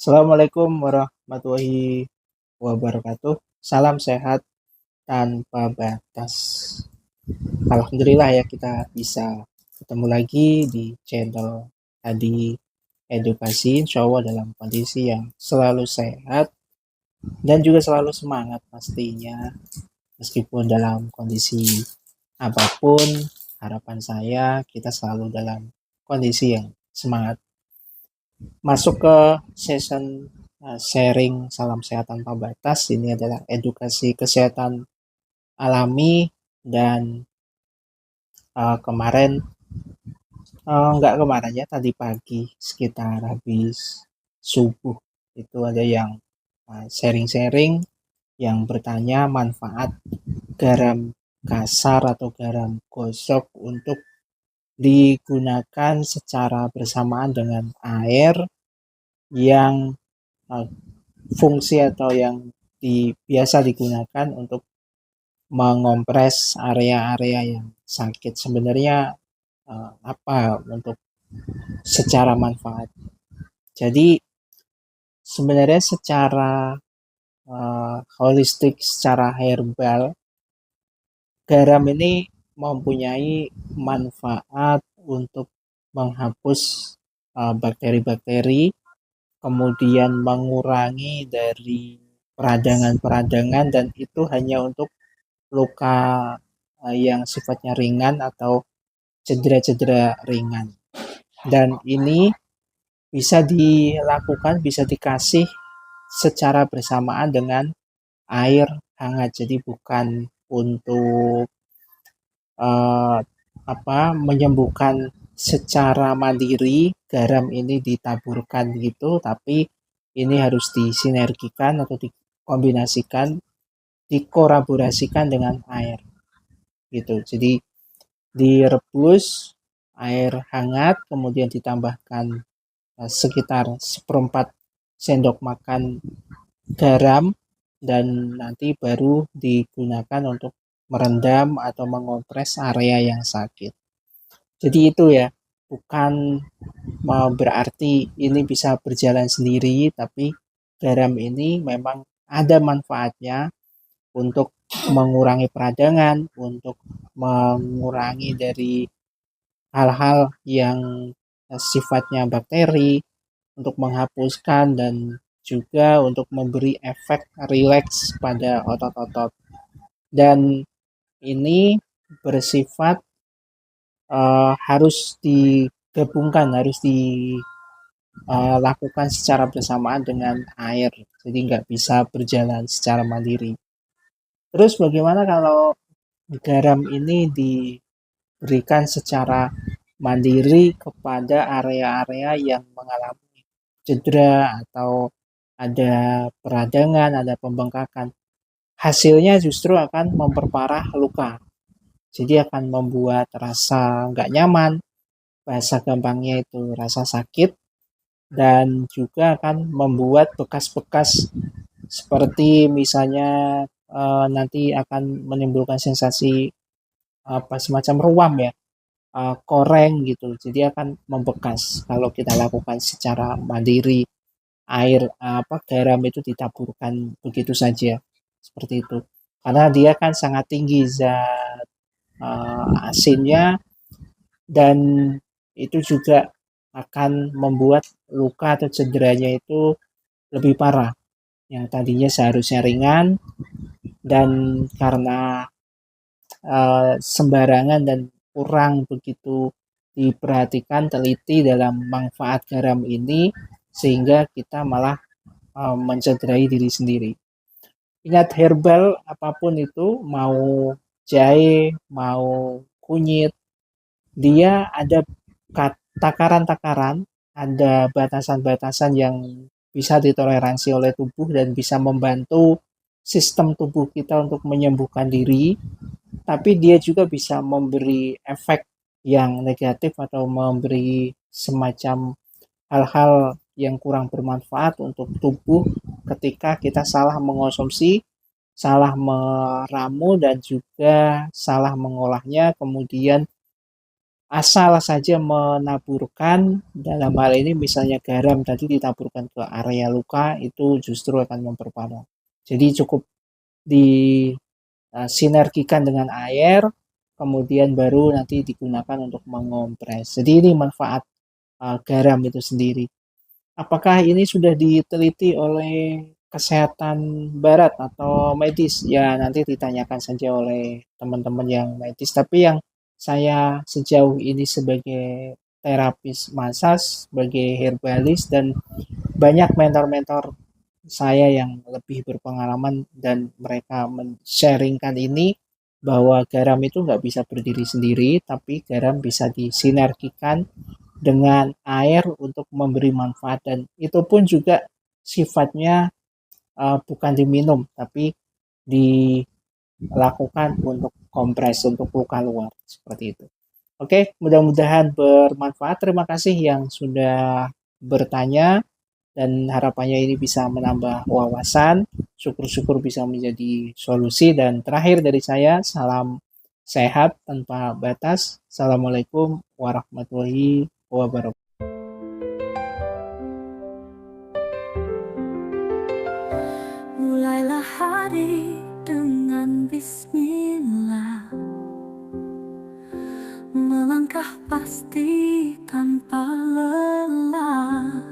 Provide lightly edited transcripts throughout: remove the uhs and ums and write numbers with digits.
Assalamualaikum warahmatullahi wabarakatuh. Salam sehat tanpa batas. Alhamdulillah ya kita bisa ketemu lagi di channel tadi edukasi, insya Allah dalam kondisi yang selalu sehat dan juga selalu semangat pastinya. Meskipun dalam kondisi apapun, harapan saya kita selalu dalam kondisi yang semangat. Masuk ke season sharing salam sehat tanpa batas. Ini adalah edukasi kesehatan alami dan kemarin nggak kemarin ya, tadi pagi sekitar habis subuh itu ada yang sharing-sharing yang bertanya manfaat garam kasar atau garam gosok untuk digunakan secara bersamaan dengan air yang fungsi atau yang biasa digunakan untuk mengompres area-area yang sakit. Sebenarnya apa untuk secara manfaat? Jadi sebenarnya secara holistik, secara herbal, garam ini mempunyai manfaat untuk menghapus bakteri-bakteri, kemudian mengurangi dari peradangan-peradangan, dan itu hanya untuk luka yang sifatnya ringan atau cedera-cedera ringan. Dan ini bisa dilakukan, bisa dikasih secara bersamaan dengan air hangat. Jadi bukan untuk menyembuhkan secara mandiri, garam ini ditaburkan gitu, tapi ini harus disinergikan atau dikombinasikan, dikolaborasikan dengan air gitu. Jadi direbus air hangat, kemudian ditambahkan sekitar seperempat sendok makan garam, dan nanti baru digunakan untuk merendam atau mengompres area yang sakit. Jadi itu ya, bukan berarti ini bisa berjalan sendiri, tapi garam ini memang ada manfaatnya untuk mengurangi peradangan, untuk mengurangi dari hal-hal yang sifatnya bakteri, untuk menghapuskan dan juga untuk memberi efek rileks pada otot-otot. Dan ini bersifat harus digabungkan, harus dilakukan secara bersamaan dengan air. Jadi nggak bisa berjalan secara mandiri. Terus bagaimana kalau garam ini diberikan secara mandiri kepada area-area yang mengalami cedera atau ada peradangan, ada pembengkakan? Hasilnya justru akan memperparah luka. Jadi akan membuat rasa nggak nyaman, bahasa gampangnya itu rasa sakit, dan juga akan membuat bekas-bekas seperti misalnya nanti akan menimbulkan sensasi semacam ruam ya, koreng gitu. Jadi akan membekas kalau kita lakukan secara mandiri. Air garam itu ditaburkan begitu saja seperti itu, karena dia kan sangat tinggi zat asinnya, dan itu juga akan membuat luka atau cederanya itu lebih parah. Yang tadinya seharusnya ringan, dan karena sembarangan dan kurang begitu diperhatikan teliti dalam manfaat garam ini, sehingga kita malah mencederai diri sendiri. Ingat, herbal apapun itu, mau jahe, mau kunyit, dia ada takaran-takaran, ada batasan-batasan yang bisa ditoleransi oleh tubuh dan bisa membantu sistem tubuh kita untuk menyembuhkan diri, tapi dia juga bisa memberi efek yang negatif atau memberi semacam hal-hal yang kurang bermanfaat untuk tubuh ketika kita salah mengonsumsi, salah meramu, dan juga salah mengolahnya, kemudian asal saja menaburkan, dalam hal ini misalnya garam tadi ditaburkan ke area luka, itu justru akan memperparah. Jadi cukup disinergikan dengan air, kemudian baru nanti digunakan untuk mengompres. Jadi ini manfaat garam itu sendiri. Apakah ini sudah diteliti oleh kesehatan barat atau medis? Ya, nanti ditanyakan saja oleh teman-teman yang medis. Tapi yang saya sejauh ini sebagai terapis massage, sebagai herbalis, dan banyak mentor-mentor saya yang lebih berpengalaman dan mereka men-sharingkan ini bahwa garam itu nggak bisa berdiri sendiri, tapi garam bisa disinergikan dengan air untuk memberi manfaat dan itu pun juga sifatnya bukan diminum tapi dilakukan untuk kompres untuk luka luar seperti itu. Oke, mudah-mudahan bermanfaat. Terima kasih yang sudah bertanya dan harapannya ini bisa menambah wawasan. Syukur-syukur bisa menjadi solusi dan terakhir dari saya, salam sehat tanpa batas. Assalamualaikum warahmatullahi wabarakatuh. Mulailah hari dengan bismillah, melangkah pasti tanpa lelah.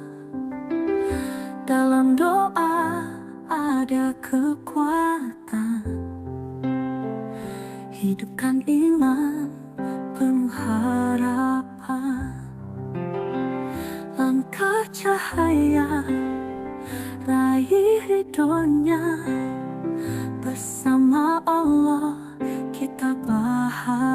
Dalam doa ada kekuatan, hidupkan iman penuh harapan. Langkah cahaya, raih ridhonya, bersama Allah kita bahagia.